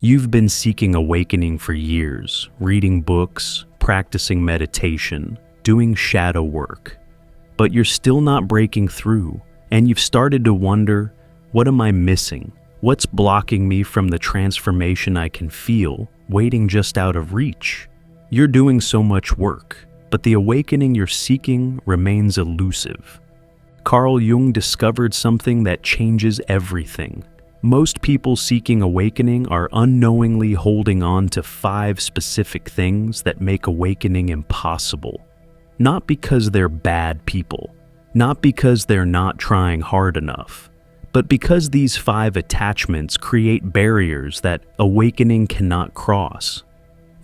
You've been seeking awakening for years, reading books, practicing meditation, doing shadow work. But you're still not breaking through, and you've started to wonder, what am I missing? What's blocking me from the transformation I can feel, waiting just out of reach? You're doing so much work, but the awakening you're seeking remains elusive. Carl Jung discovered something that changes everything. Most people seeking awakening are unknowingly holding on to 5 specific things that make awakening impossible. Not because they're bad people, not because they're not trying hard enough, but because these 5 attachments create barriers that awakening cannot cross.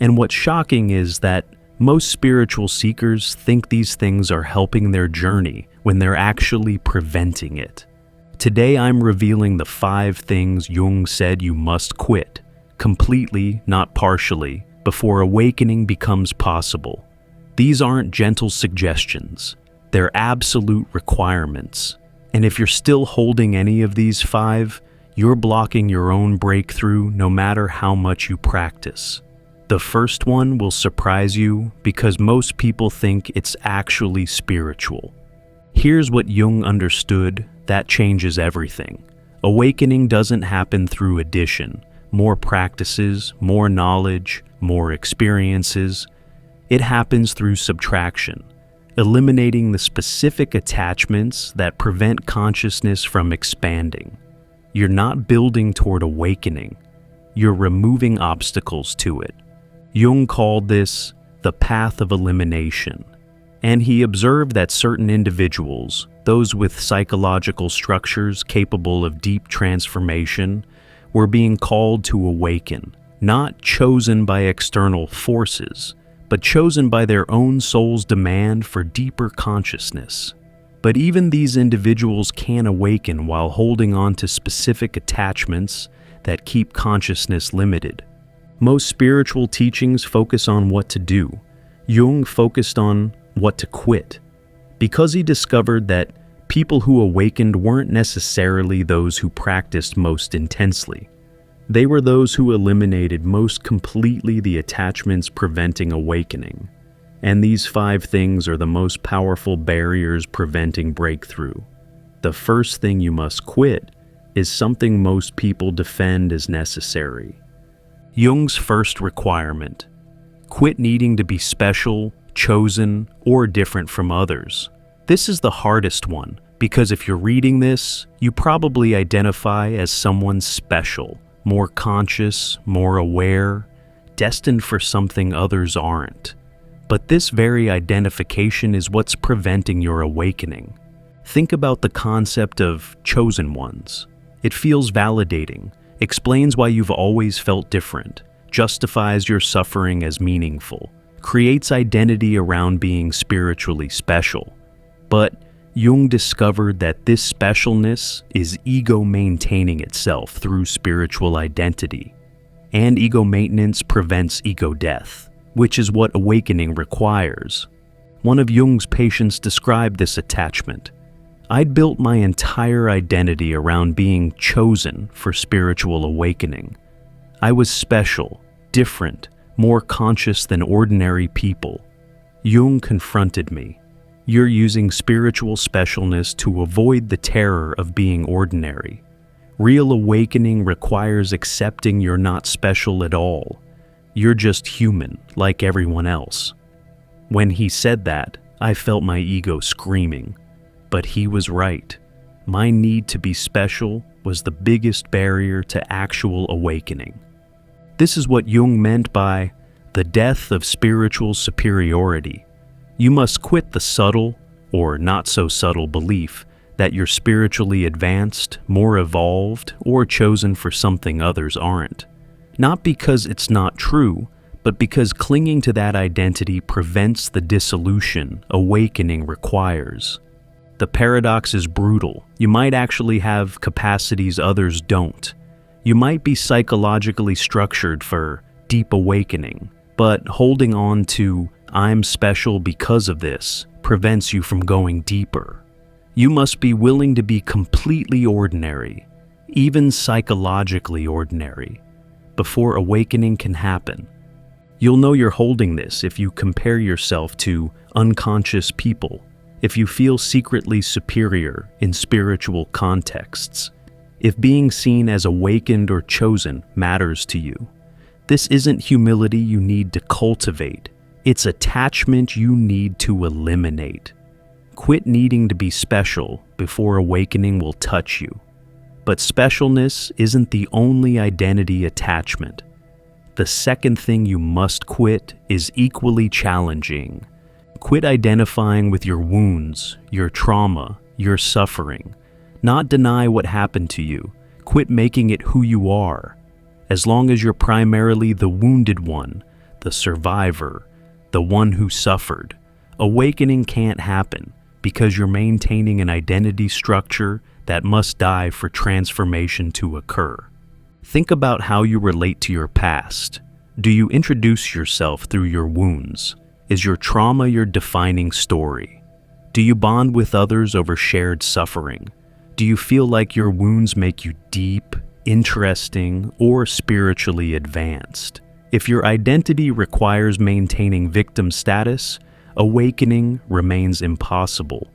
And what's shocking is that most spiritual seekers think these things are helping their journey when they're actually preventing it. Today I'm revealing the 5 things Jung said you must quit, completely, not partially, before awakening becomes possible. These aren't gentle suggestions, they're absolute requirements. And if you're still holding any of these 5, you're blocking your own breakthrough no matter how much you practice. The first one will surprise you because most people think it's actually spiritual. Here's what Jung understood that changes everything. Awakening doesn't happen through addition, more practices, more knowledge, more experiences. It happens through subtraction, eliminating the specific attachments that prevent consciousness from expanding. You're not building toward awakening, you're removing obstacles to it. Jung called this the path of elimination. And he observed that certain individuals, those with psychological structures capable of deep transformation, were being called to awaken, not chosen by external forces, but chosen by their own soul's demand for deeper consciousness. But even these individuals can awaken while holding on to specific attachments that keep consciousness limited. Most spiritual teachings focus on what to do. Jung focused on what to quit, because he discovered that people who awakened weren't necessarily those who practiced most intensely. They were those who eliminated most completely the attachments preventing awakening. And these 5 things are the most powerful barriers preventing breakthrough. The first thing you must quit is something most people defend as necessary. Jung's first requirement: quit needing to be special, chosen, or different from others. This is the hardest one, because if you're reading this, you probably identify as someone special, more conscious, more aware, destined for something others aren't. But this very identification is what's preventing your awakening. Think about the concept of chosen ones. It feels validating, explains why you've always felt different, justifies your suffering as meaningful, creates identity around being spiritually special. But Jung discovered that this specialness is ego maintaining itself through spiritual identity. And ego maintenance prevents ego death, which is what awakening requires. One of Jung's patients described this attachment. I'd built my entire identity around being chosen for spiritual awakening. I was special, different, more conscious than ordinary people. Jung confronted me. You're using spiritual specialness to avoid the terror of being ordinary. Real awakening requires accepting you're not special at all. You're just human, like everyone else. When he said that, I felt my ego screaming. But he was right. My need to be special was the biggest barrier to actual awakening. This is what Jung meant by the death of spiritual superiority. You must quit the subtle, or not so subtle belief that you're spiritually advanced, more evolved, or chosen for something others aren't. Not because it's not true, but because clinging to that identity prevents the dissolution awakening requires. The paradox is brutal. You might actually have capacities others don't. You might be psychologically structured for deep awakening, but holding on to "I'm special because of this" prevents you from going deeper. You must be willing to be completely ordinary, even psychologically ordinary. before awakening can happen. You'll know you're holding this if you compare yourself to unconscious people, if you feel secretly superior in spiritual contexts, if being seen as awakened or chosen matters to you. This isn't humility you need to cultivate, it's attachment you need to eliminate. Quit needing to be special before awakening will touch you. But specialness isn't the only identity attachment. The second thing you must quit is equally challenging. Quit identifying with your wounds, your trauma, your suffering. Not deny what happened to you. Quit making it who you are. As long as you're primarily the wounded one, the survivor, the one who suffered, awakening can't happen because you're maintaining an identity structure that must die for transformation to occur. Think about how you relate to your past. Do you introduce yourself through your wounds? Is your trauma your defining story? Do you bond with others over shared suffering? Do you feel like your wounds make you deep, interesting, or spiritually advanced? If your identity requires maintaining victim status, awakening remains impossible.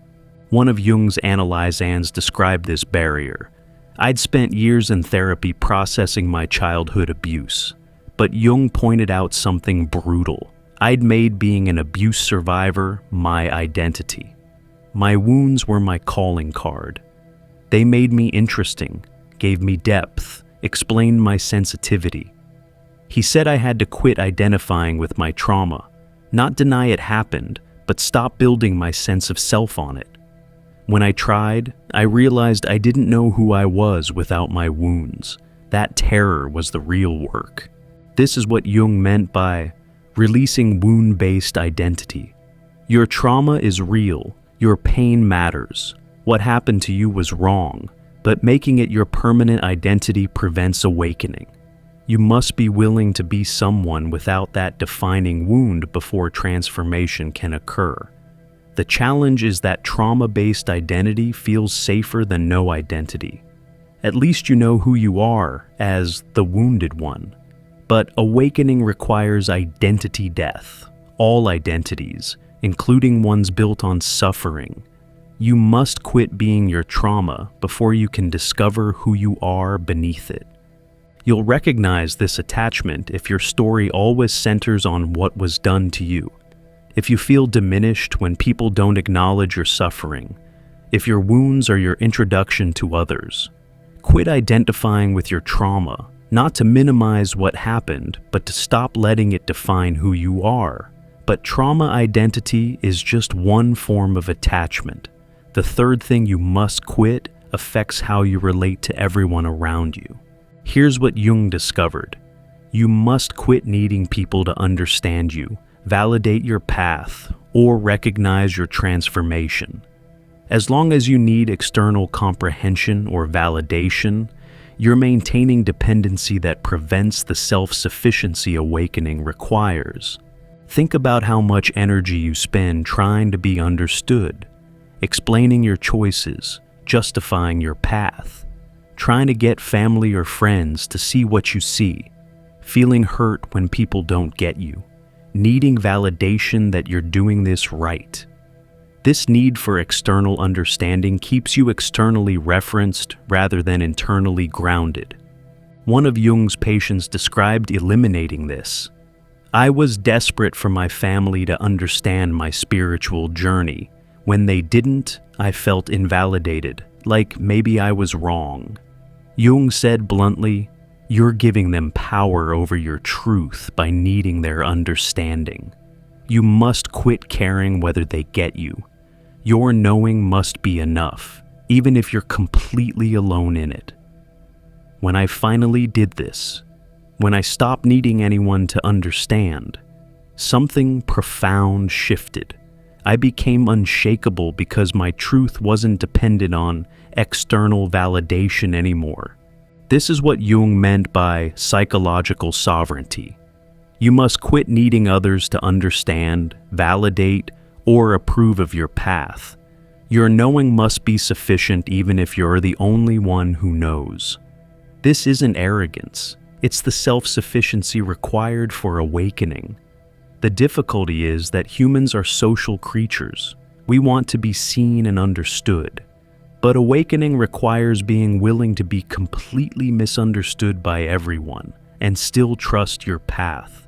One of Jung's analyzans described this barrier. I'd spent years in therapy processing my childhood abuse, but Jung pointed out something brutal. I'd made being an abuse survivor my identity. My wounds were my calling card. They made me interesting, gave me depth, explained my sensitivity. He said I had to quit identifying with my trauma, not deny it happened, but stop building my sense of self on it. When I tried, I realized I didn't know who I was without my wounds. That terror was the real work. This is what Jung meant by releasing wound-based identity. Your trauma is real. Your pain matters. What happened to you was wrong, but making it your permanent identity prevents awakening. You must be willing to be someone without that defining wound before transformation can occur. The challenge is that trauma-based identity feels safer than no identity. At least you know who you are as the wounded one. But awakening requires identity death, all identities, including ones built on suffering. You must quit being your trauma before you can discover who you are beneath it. You'll recognize this attachment if your story always centers on what was done to you. If you feel diminished when people don't acknowledge your suffering. If your wounds are your introduction to others. Quit identifying with your trauma, not to minimize what happened, but to stop letting it define who you are. But trauma identity is just one form of attachment. The third thing you must quit affects how you relate to everyone around you. Here's what Jung discovered. You must quit needing people to understand you, validate your path, or recognize your transformation. As long as you need external comprehension or validation, you're maintaining dependency that prevents the self-sufficiency awakening requires. Think about how much energy you spend trying to be understood, explaining your choices, justifying your path, trying to get family or friends to see what you see, feeling hurt when people don't get you, needing validation that you're doing this right. This need for external understanding keeps you externally referenced rather than internally grounded. One of Jung's patients described eliminating this. I was desperate for my family to understand my spiritual journey. When they didn't, I felt invalidated, like maybe I was wrong. Jung said bluntly, you're giving them power over your truth by needing their understanding. You must quit caring whether they get you. Your knowing must be enough, even if you're completely alone in it. When I finally did this, when I stopped needing anyone to understand, something profound shifted. I became unshakable because my truth wasn't dependent on external validation anymore. This is what Jung meant by psychological sovereignty. You must quit needing others to understand, validate, or approve of your path. Your knowing must be sufficient even if you're the only one who knows. This isn't arrogance. It's the self-sufficiency required for awakening. The difficulty is that humans are social creatures. We want to be seen and understood. But awakening requires being willing to be completely misunderstood by everyone and still trust your path.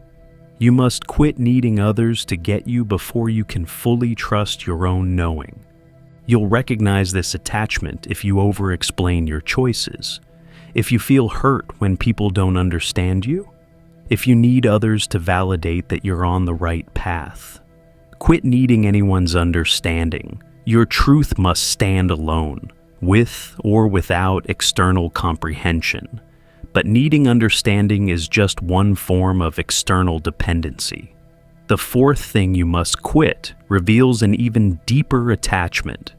You must quit needing others to get you before you can fully trust your own knowing. You'll recognize this attachment if you over-explain your choices, if you feel hurt when people don't understand you, if you need others to validate that you're on the right path. Quit needing anyone's understanding. Your truth must stand alone, with or without external comprehension. But needing understanding is just one form of external dependency. The fourth thing you must quit reveals an even deeper attachment.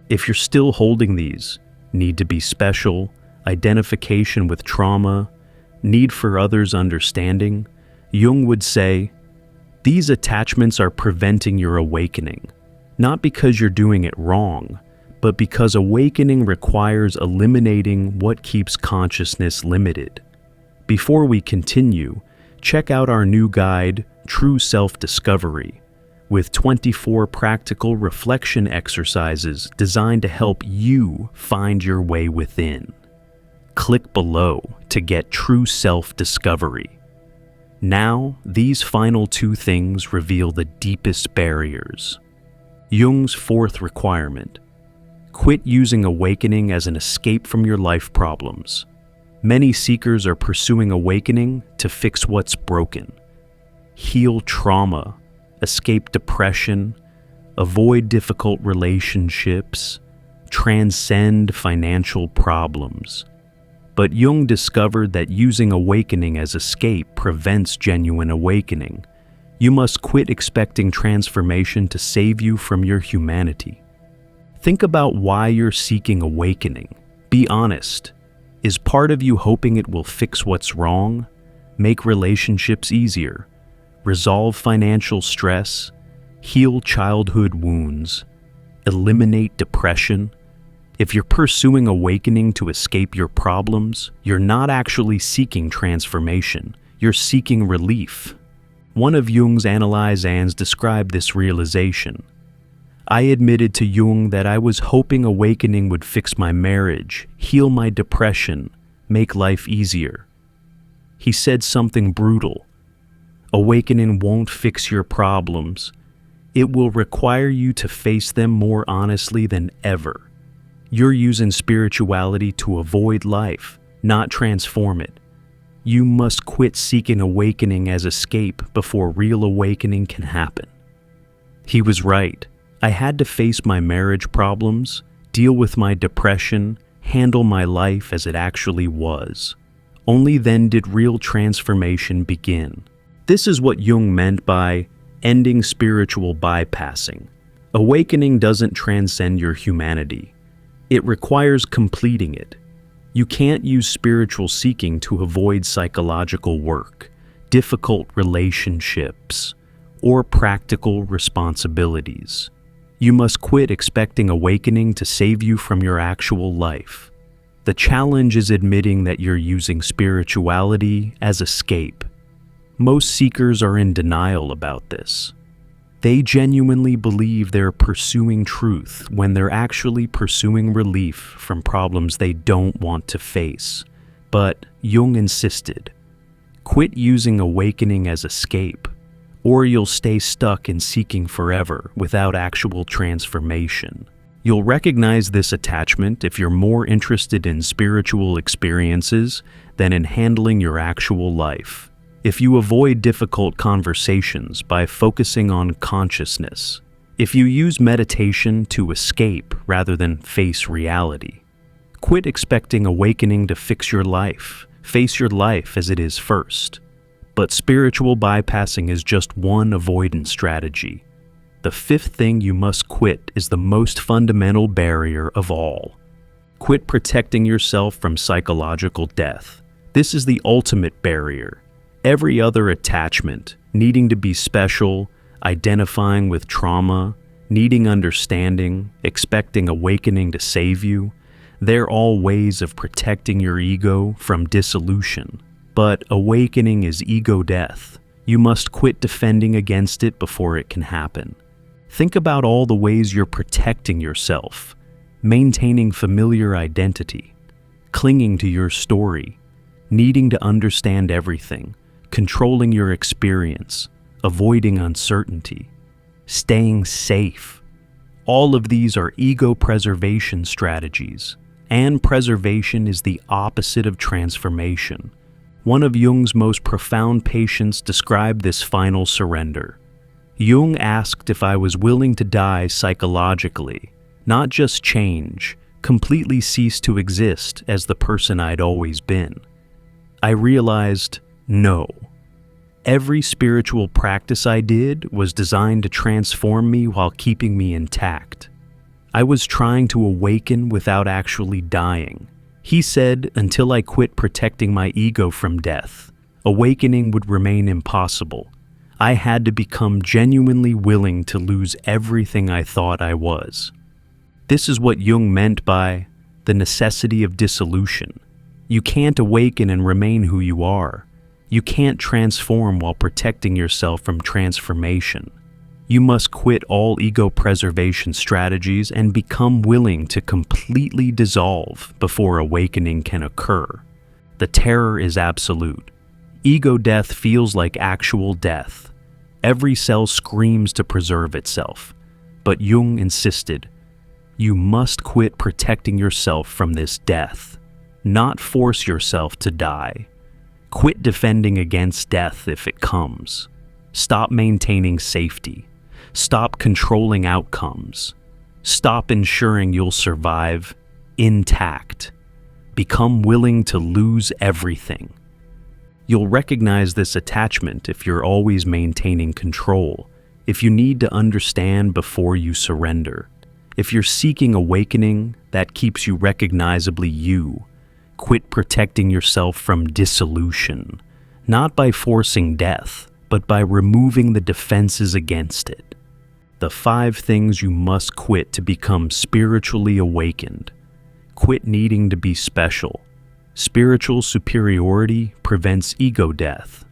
If you're still holding these, need to be special, identification with trauma, need for others' understanding, Jung would say, these attachments are preventing your awakening, not because you're doing it wrong, but because awakening requires eliminating what keeps consciousness limited. Before we continue, check out our new guide, True Self-Discovery, with 24 practical reflection exercises designed to help you find your way within. Click below to get True Self-Discovery. Now, these final two things reveal the deepest barriers. Jung's fourth requirement: quit using awakening as an escape from your life problems. Many seekers are pursuing awakening to fix what's broken, heal trauma, escape depression, avoid difficult relationships, transcend financial problems. But Jung discovered that using awakening as escape prevents genuine awakening. You must quit expecting transformation to save you from your humanity. Think about why you're seeking awakening. Be honest. Is part of you hoping it will fix what's wrong, make relationships easier, resolve financial stress, heal childhood wounds, eliminate depression? If you're pursuing awakening to escape your problems, you're not actually seeking transformation. You're seeking relief. One of Jung's analyzans described this realization. I admitted to Jung that I was hoping awakening would fix my marriage, heal my depression, make life easier. He said something brutal. Awakening won't fix your problems. It will require you to face them more honestly than ever. You're using spirituality to avoid life, not transform it. You must quit seeking awakening as escape before real awakening can happen. He was right. I had to face my marriage problems, deal with my depression, handle my life as it actually was. Only then did real transformation begin. This is what Jung meant by ending spiritual bypassing. Awakening doesn't transcend your humanity. It requires completing it. You can't use spiritual seeking to avoid psychological work, difficult relationships, or practical responsibilities. You must quit expecting awakening to save you from your actual life. The challenge is admitting that you're using spirituality as escape. Most seekers are in denial about this. They genuinely believe they're pursuing truth when they're actually pursuing relief from problems they don't want to face. But Jung insisted, quit using awakening as escape, or you'll stay stuck in seeking forever without actual transformation. You'll recognize this attachment if you're more interested in spiritual experiences than in handling your actual life. If you avoid difficult conversations by focusing on consciousness, if you use meditation to escape rather than face reality, quit expecting awakening to fix your life. Face your life as it is first. But spiritual bypassing is just one avoidance strategy. The fifth thing you must quit is the most fundamental barrier of all. Quit protecting yourself from psychological death. This is the ultimate barrier. Every other attachment, needing to be special, identifying with trauma, needing understanding, expecting awakening to save you, they're all ways of protecting your ego from dissolution. But awakening is ego death. You must quit defending against it before it can happen. Think about all the ways you're protecting yourself, maintaining familiar identity, clinging to your story, needing to understand everything, controlling your experience, avoiding uncertainty, staying safe. All of these are ego preservation strategies, and preservation is the opposite of transformation. One of Jung's most profound patients described this final surrender. Jung asked if I was willing to die psychologically, not just change, completely cease to exist as the person I'd always been. I realized, no. Every spiritual practice I did was designed to transform me while keeping me intact. I was trying to awaken without actually dying. He said, until I quit protecting my ego from death, awakening would remain impossible. I had to become genuinely willing to lose everything I thought I was. This is what Jung meant by the necessity of dissolution. You can't awaken and remain who you are. You can't transform while protecting yourself from transformation. You must quit all ego preservation strategies and become willing to completely dissolve before awakening can occur. The terror is absolute. Ego death feels like actual death. Every cell screams to preserve itself. But Jung insisted, you must quit protecting yourself from this death, not force yourself to die. Quit defending against death if it comes. Stop maintaining safety. Stop controlling outcomes. Stop ensuring you'll survive intact. Become willing to lose everything. You'll recognize this attachment if you're always maintaining control, if you need to understand before you surrender. If you're seeking awakening, that keeps you recognizably you. Quit protecting yourself from dissolution, not by forcing death, but by removing the defenses against it. The 5 things you must quit to become spiritually awakened. Quit needing to be special. Spiritual superiority prevents ego death.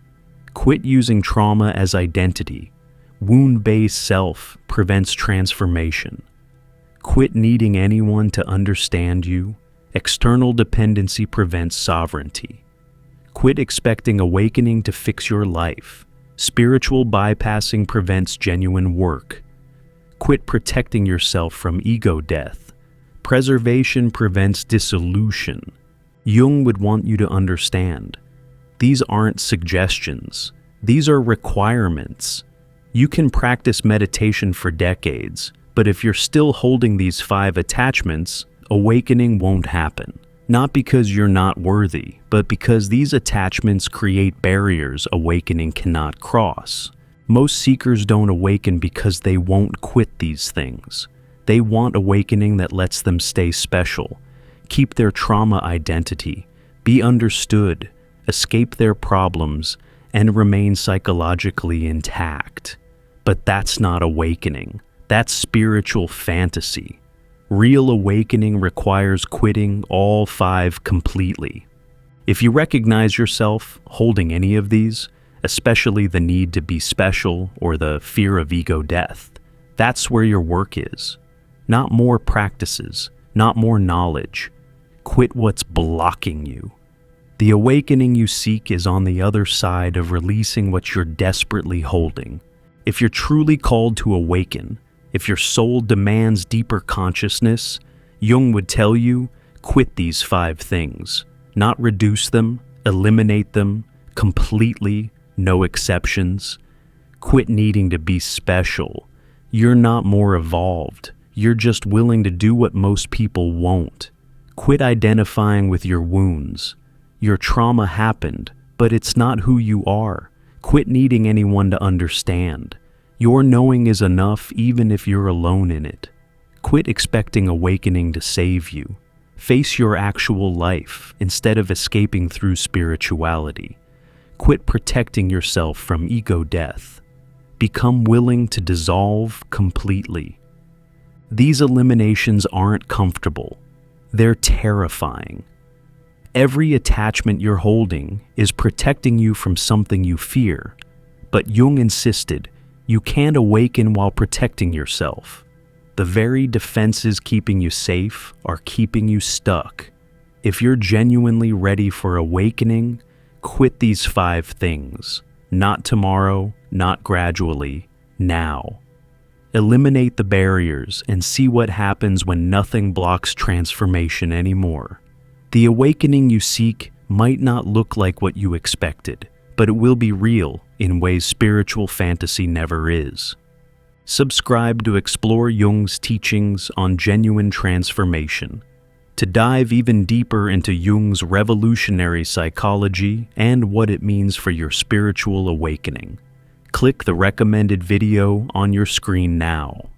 Quit using trauma as identity. Wound-based self prevents transformation. Quit needing anyone to understand you. External dependency prevents sovereignty. Quit expecting awakening to fix your life. Spiritual bypassing prevents genuine work. Quit protecting yourself from ego death. Preservation prevents dissolution. Jung would want you to understand. These aren't suggestions. These are requirements. You can practice meditation for decades, but if you're still holding these 5 attachments, awakening won't happen. Not because you're not worthy, but because these attachments create barriers awakening cannot cross. Most seekers don't awaken because they won't quit these things. They want awakening that lets them stay special, keep their trauma identity, be understood, escape their problems, and remain psychologically intact. But that's not awakening. That's spiritual fantasy. Real awakening requires quitting all 5 completely. If you recognize yourself holding any of these, especially the need to be special or the fear of ego death, that's where your work is. Not more practices, not more knowledge. Quit what's blocking you. The awakening you seek is on the other side of releasing what you're desperately holding. If you're truly called to awaken, if your soul demands deeper consciousness, Jung would tell you, quit these 5 things. Not reduce them, eliminate them, completely, no exceptions. Quit needing to be special. You're not more evolved. You're just willing to do what most people won't. Quit identifying with your wounds. Your trauma happened, but it's not who you are. Quit needing anyone to understand. Your knowing is enough even if you're alone in it. Quit expecting awakening to save you. Face your actual life instead of escaping through spirituality. Quit protecting yourself from ego death. Become willing to dissolve completely. These eliminations aren't comfortable. They're terrifying. Every attachment you're holding is protecting you from something you fear. But Jung insisted, you can't awaken while protecting yourself. The very defenses keeping you safe are keeping you stuck. If you're genuinely ready for awakening, quit these 5 things. Not tomorrow, not gradually, now. Eliminate the barriers and see what happens when nothing blocks transformation anymore. The awakening you seek might not look like what you expected, but it will be real in ways spiritual fantasy never is. Subscribe to explore Jung's teachings on genuine transformation. To dive even deeper into Jung's revolutionary psychology and what it means for your spiritual awakening, click the recommended video on your screen now.